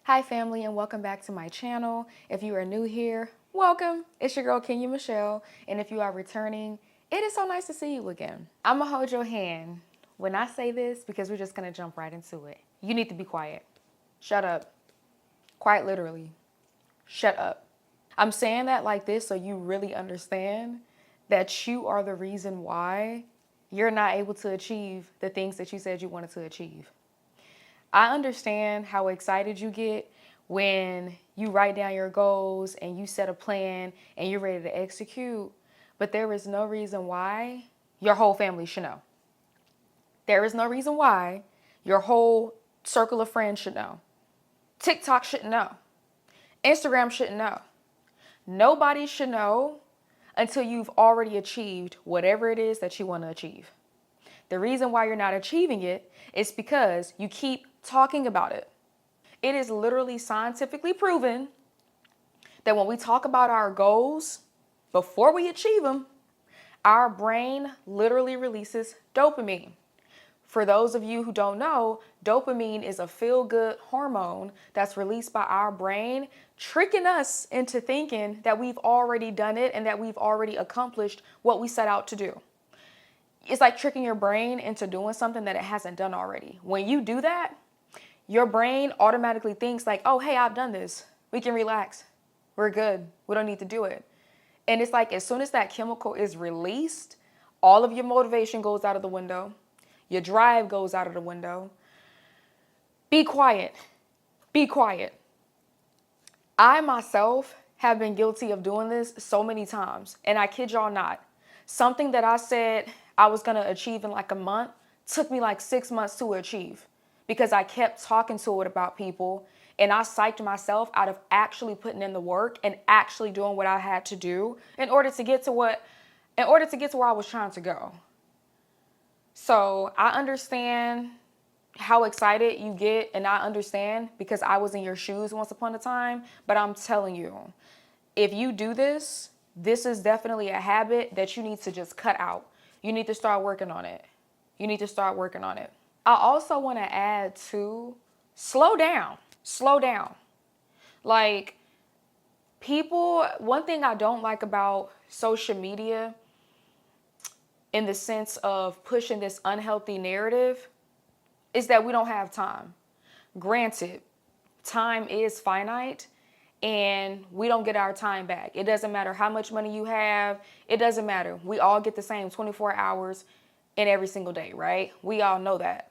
Hi family, and welcome back to my channel. If you are new here, welcome. It's your girl Kenya Michelle, and if you are returning, it is so nice to see you again. I'm gonna hold your hand when I say this because we're just gonna jump right into it. You need to be quiet. Shut up. Quite literally. Shut up. I'm saying that like this so you really understand that you are the reason why you're not able to achieve the things that you said you wanted to achieve. I understand how excited you get when you write down your goals and you set a plan and you're ready to execute, but there is no reason why your whole family should know. There is no reason why your whole circle of friends should know. TikTok shouldn't know. Instagram shouldn't know. Nobody should know until you've already achieved whatever it is that you want to achieve. The reason why you're not achieving it is because you keep talking about it. It is literally scientifically proven that when we talk about our goals before we achieve them, our brain literally releases dopamine. For those of you who don't know, dopamine is a feel-good hormone that's released by our brain, tricking us into thinking that we've already done it and that we've already accomplished what we set out to do. It's like tricking your brain into doing something that it hasn't done already. When you do that, your brain automatically thinks like, oh, hey, I've done this. We can relax. We're good. We don't need to do it. And it's like as soon as that chemical is released, all of your motivation goes out of the window. Your drive goes out of the window. Be quiet. Be quiet. I myself have been guilty of doing this so many times, and I kid y'all not. Something that I said I was going to achieve in like a month took me like 6 months to achieve because I kept talking to it about people and I psyched myself out of actually putting in the work and actually doing what I had to do in order to get to where I was trying to go. So I understand how excited you get, and I understand because I was in your shoes once upon a time, but I'm telling you, if you do this, this is definitely a habit that you need to just cut out. You need to start working on it. You need to start working on it. I also want to add to slow down. Slow down. Like people, one thing I don't like about social media in the sense of pushing this unhealthy narrative is that we don't have time. Granted, time is finite and we don't get our time back. It doesn't matter how much money you have. It doesn't matter. We all get the same 24 hours in every single day, right? We all know that.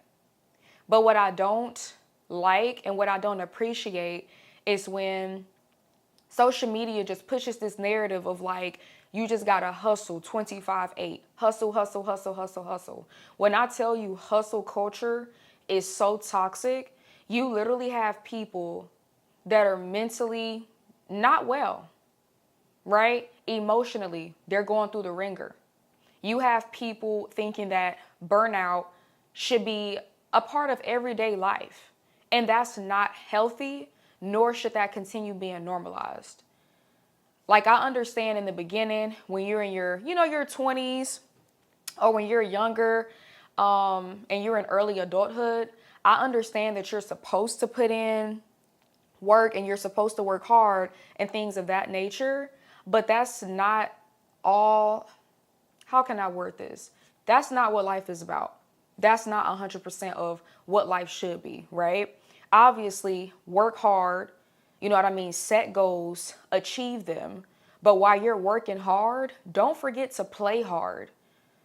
But what I don't like and what I don't appreciate is when social media just pushes this narrative of like, you just gotta hustle 25/8. Hustle, hustle, hustle, hustle, hustle. When I tell you hustle culture is so toxic, you literally have people that are mentally not well, right? Emotionally, they're going through the ringer. You have people thinking that burnout should be a part of everyday life. And that's not healthy, nor should that continue being normalized. Like I understand in the beginning when you're in your 20s or when you're younger and you're in early adulthood, I understand that you're supposed to put in work and you're supposed to work hard and things of that nature. But that's not all. How can I word this? That's not what life is about. That's not 100% of what life should be, right? Obviously, work hard, you know what I mean? Set goals, achieve them. But while you're working hard, don't forget to play hard.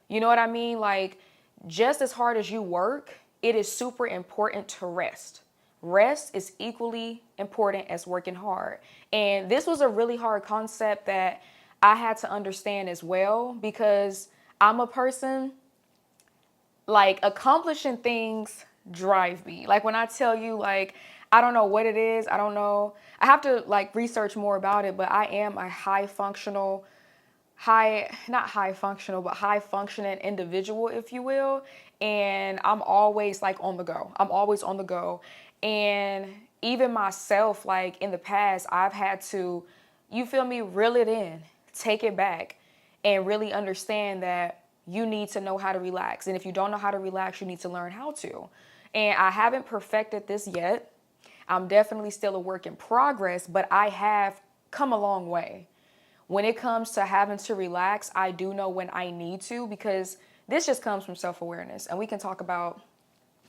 You know what I mean? Like, just as hard as you work, it is super important to rest. Rest is equally important as working hard. And this was a really hard concept that I had to understand as well because I'm a person, like accomplishing things drive me. Like when I tell you, like, I don't know what it is. I don't know. I have to like research more about it, but I am a high functioning individual, if you will. And I'm always like on the go. I'm always on the go. And even myself, like in the past, I've had to, you feel me, reel it in, take it back, and really understand that you need to know how to relax. And if you don't know how to relax, you need to learn how to. And I haven't perfected this yet. I'm definitely still a work in progress, but I have come a long way. When it comes to having to relax, I do know when I need to, because this just comes from self-awareness, and we can talk about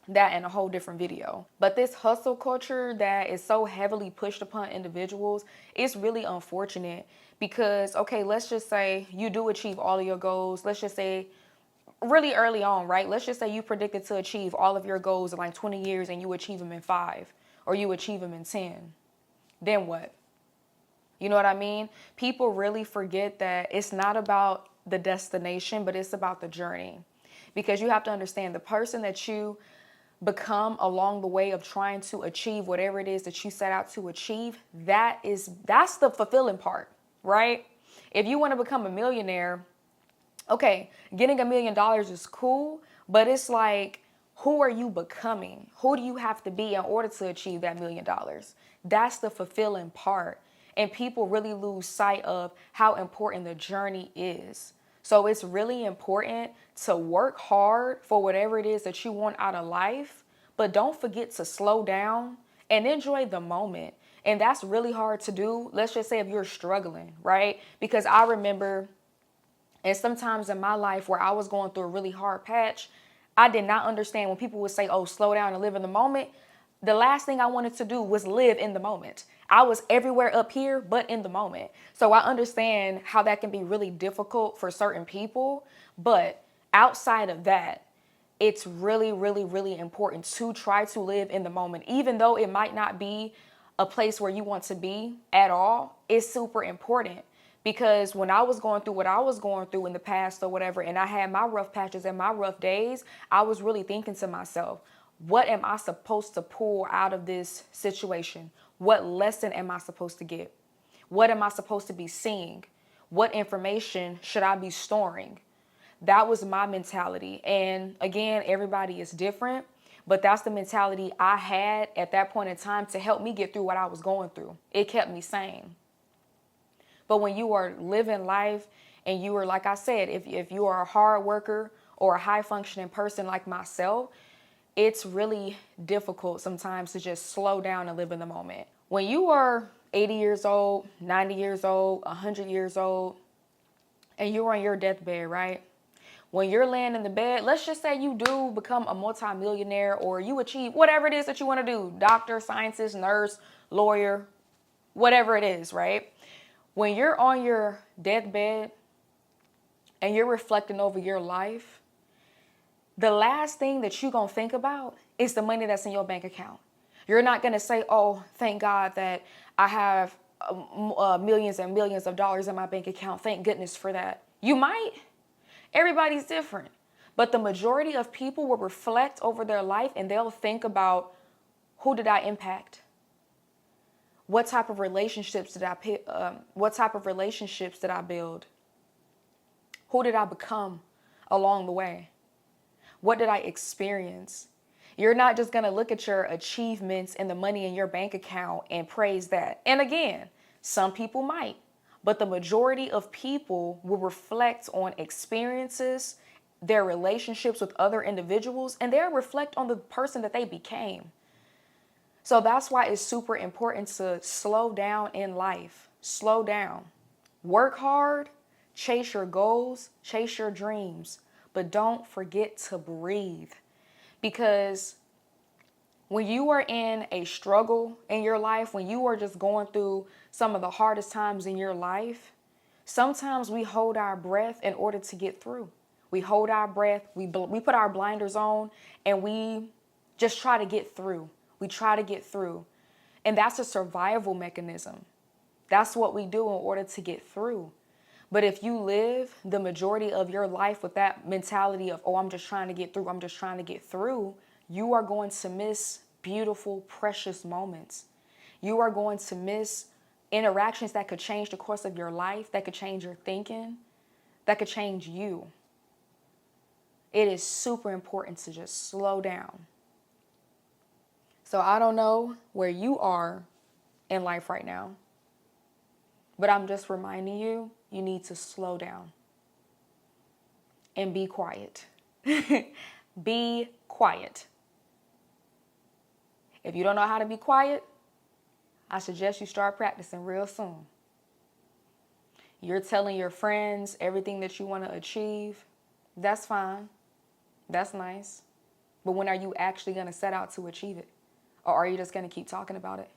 that in a whole different video. But this hustle culture that is so heavily pushed upon individuals, it's really unfortunate because, okay, let's just say you do achieve all of your goals. Let's just say really early on, right? Let's just say you predicted to achieve all of your goals in like 20 years and you achieve them in 5 or you achieve them in 10. Then what? You know what I mean? People really forget that it's not about the destination, but it's about the journey. Because you have to understand, the person that you become along the way of trying to achieve whatever it is that you set out to achieve, that's the fulfilling part, right? If you want to become a millionaire, okay, getting $1 million is cool, but it's like, who are you becoming? Who do you have to be in order to achieve that $1 million? That's the fulfilling part. And people really lose sight of how important the journey is. So it's really important to work hard for whatever it is that you want out of life, but don't forget to slow down and enjoy the moment. And that's really hard to do. Let's just say if you're struggling, right? Because I remember, and sometimes in my life where I was going through a really hard patch, I did not understand when people would say, oh, slow down and live in the moment. The last thing I wanted to do was live in the moment. I was everywhere up here, but in the moment. So I understand how that can be really difficult for certain people. But outside of that, it's really, really, really important to try to live in the moment. Even though it might not be a place where you want to be at all, it's super important. Because when I was going through what I was going through in the past or whatever, and I had my rough patches and my rough days, I was really thinking to myself, what am I supposed to pull out of this situation? What lesson am I supposed to get? What am I supposed to be seeing? What information should I be storing? That was my mentality. And again, everybody is different, but that's the mentality I had at that point in time to help me get through what I was going through. It kept me sane. But when you are living life and you are, like I said, if you are a hard worker or a high functioning person like myself, it's really difficult sometimes to just slow down and live in the moment. When you are 80 years old, 90 years old, 100 years old, and you're on your deathbed, right? When you're laying in the bed, let's just say you do become a multimillionaire or you achieve whatever it is that you want to do, doctor, scientist, nurse, lawyer, whatever it is, right? When you're on your deathbed and you're reflecting over your life, the last thing that you're going to think about is the money that's in your bank account. You're not going to say, oh, thank God that I have millions and millions of dollars in my bank account. Thank goodness for that. You might. Everybody's different. But the majority of people will reflect over their life and they'll think about, who did I impact? What type of relationships did I build? Who did I become along the way? What did I experience? You're not just going to look at your achievements and the money in your bank account and praise that. And again, some people might, but the majority of people will reflect on experiences, their relationships with other individuals, and they'll reflect on the person that they became. So that's why it's super important to slow down in life. Slow down. Work hard, chase your goals, chase your dreams, but don't forget to breathe. Because when you are in a struggle in your life, when you are just going through some of the hardest times in your life, sometimes we hold our breath in order to get through. We hold our breath, we put our blinders on, and we just try to get through. We try to get through. And that's a survival mechanism. That's what we do in order to get through. But if you live the majority of your life with that mentality of, oh, I'm just trying to get through, I'm just trying to get through, you are going to miss beautiful, precious moments. You are going to miss interactions that could change the course of your life, that could change your thinking, that could change you. It is super important to just slow down. So I don't know where you are in life right now, but I'm just reminding you, you need to slow down and be quiet. Be quiet. If you don't know how to be quiet, I suggest you start practicing real soon. You're telling your friends everything that you want to achieve. That's fine. That's nice. But when are you actually going to set out to achieve it? Or are you just going to keep talking about it?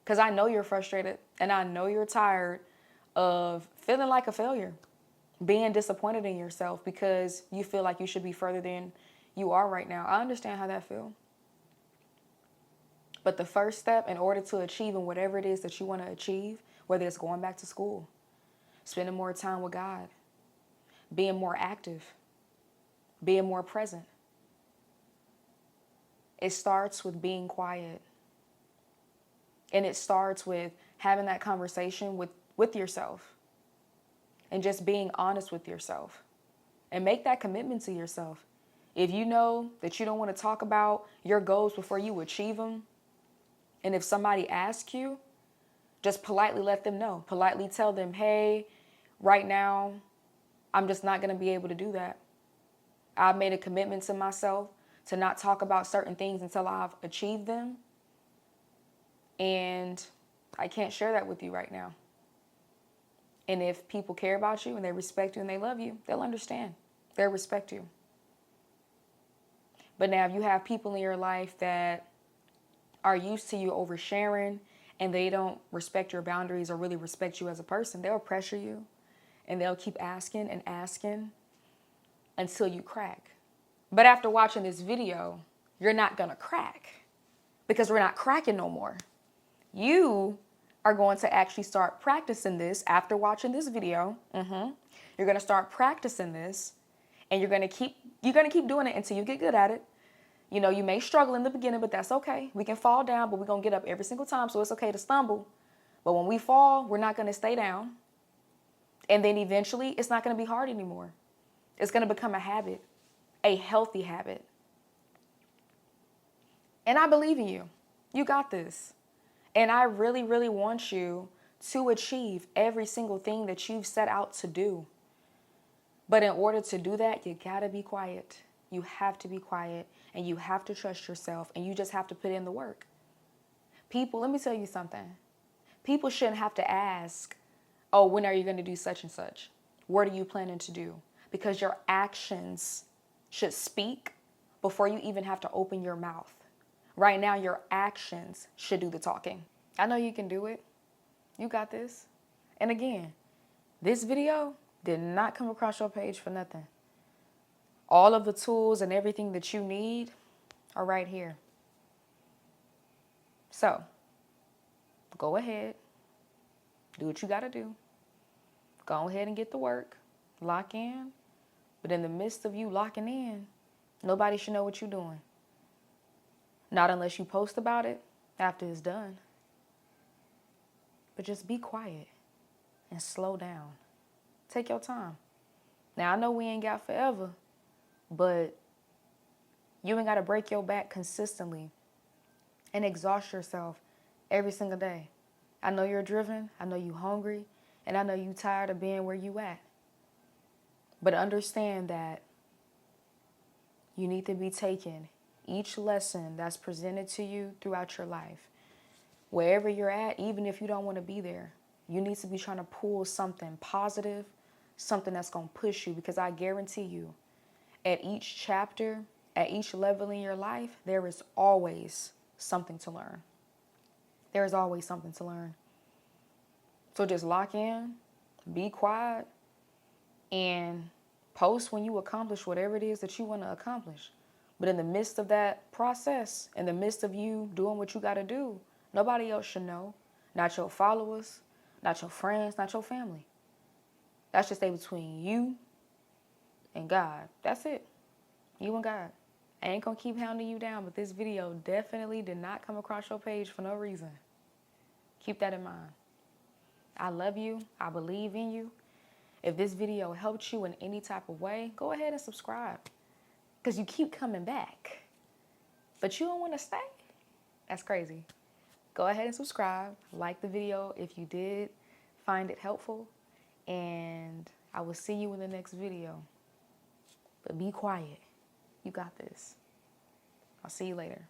Because I know you're frustrated and I know you're tired of feeling like a failure, being disappointed in yourself because you feel like you should be further than you are right now. I understand how that feels. But the first step in order to achieving whatever it is that you want to achieve, whether it's going back to school, spending more time with God, being more active, being more present, it starts with being quiet. And it starts with having that conversation with yourself and just being honest with yourself and make that commitment to yourself. If you know that you don't want to talk about your goals before you achieve them, and if somebody asks you, just politely let them know. Politely tell them, hey, right now, I'm just not going to be able to do that. I've made a commitment to myself to not talk about certain things until I've achieved them. And I can't share that with you right now. And if people care about you and they respect you and they love you, they'll understand. They'll respect you. But now if you have people in your life that are used to you oversharing and they don't respect your boundaries or really respect you as a person, they'll pressure you and they'll keep asking and asking until you crack. But after watching this video, you're not going to crack because we're not cracking no more. You are going to actually start practicing this after watching this video. You're going to start practicing this and you're going to keep doing it until you get good at it. You know, you may struggle in the beginning, but that's okay. We can fall down, but we're going to get up every single time. So it's okay to stumble. But when we fall, we're not going to stay down. And then eventually it's not going to be hard anymore. It's going to become a habit, a healthy habit. And I believe in you. You got this. And I really, really want you to achieve every single thing that you've set out to do. But in order to do that, you got to be quiet. You have to be quiet and you have to trust yourself and you just have to put in the work. People, let me tell you something. People shouldn't have to ask, oh, when are you going to do such and such? What are you planning to do? Because your actions should speak before you even have to open your mouth. Right now, your actions should do the talking. I know you can do it. You got this. And again, this video did not come across your page for nothing. All of the tools and everything that you need are right here. So, go ahead. Do what you got to do. Go ahead and get the work. Lock in. But in the midst of you locking in, nobody should know what you're doing. Not unless you post about it after it's done. But just be quiet and slow down. Take your time. Now, I know we ain't got forever, but you ain't got to break your back consistently and exhaust yourself every single day. I know you're driven. I know you're hungry. And I know you're tired of being where you at. But understand that you need to be taking each lesson that's presented to you throughout your life. Wherever you're at, even if you don't want to be there, you need to be trying to pull something positive, something that's going to push you. Because I guarantee you, at each chapter, at each level in your life, there is always something to learn. There is always something to learn. So just lock in, be quiet, and post when you accomplish whatever it is that you want to accomplish. But in the midst of that process, in the midst of you doing what you got to do, nobody else should know. Not your followers, not your friends, not your family. That should stay between you and God. That's it. You and God. I ain't going to keep hounding you down, but this video definitely did not come across your page for no reason. Keep that in mind. I love you. I believe in you. If this video helped you in any type of way, go ahead and subscribe. Because you keep coming back. But you don't want to stay? That's crazy. Go ahead and subscribe. Like the video if you did find it helpful. And I will see you in the next video. But be quiet. You got this. I'll see you later.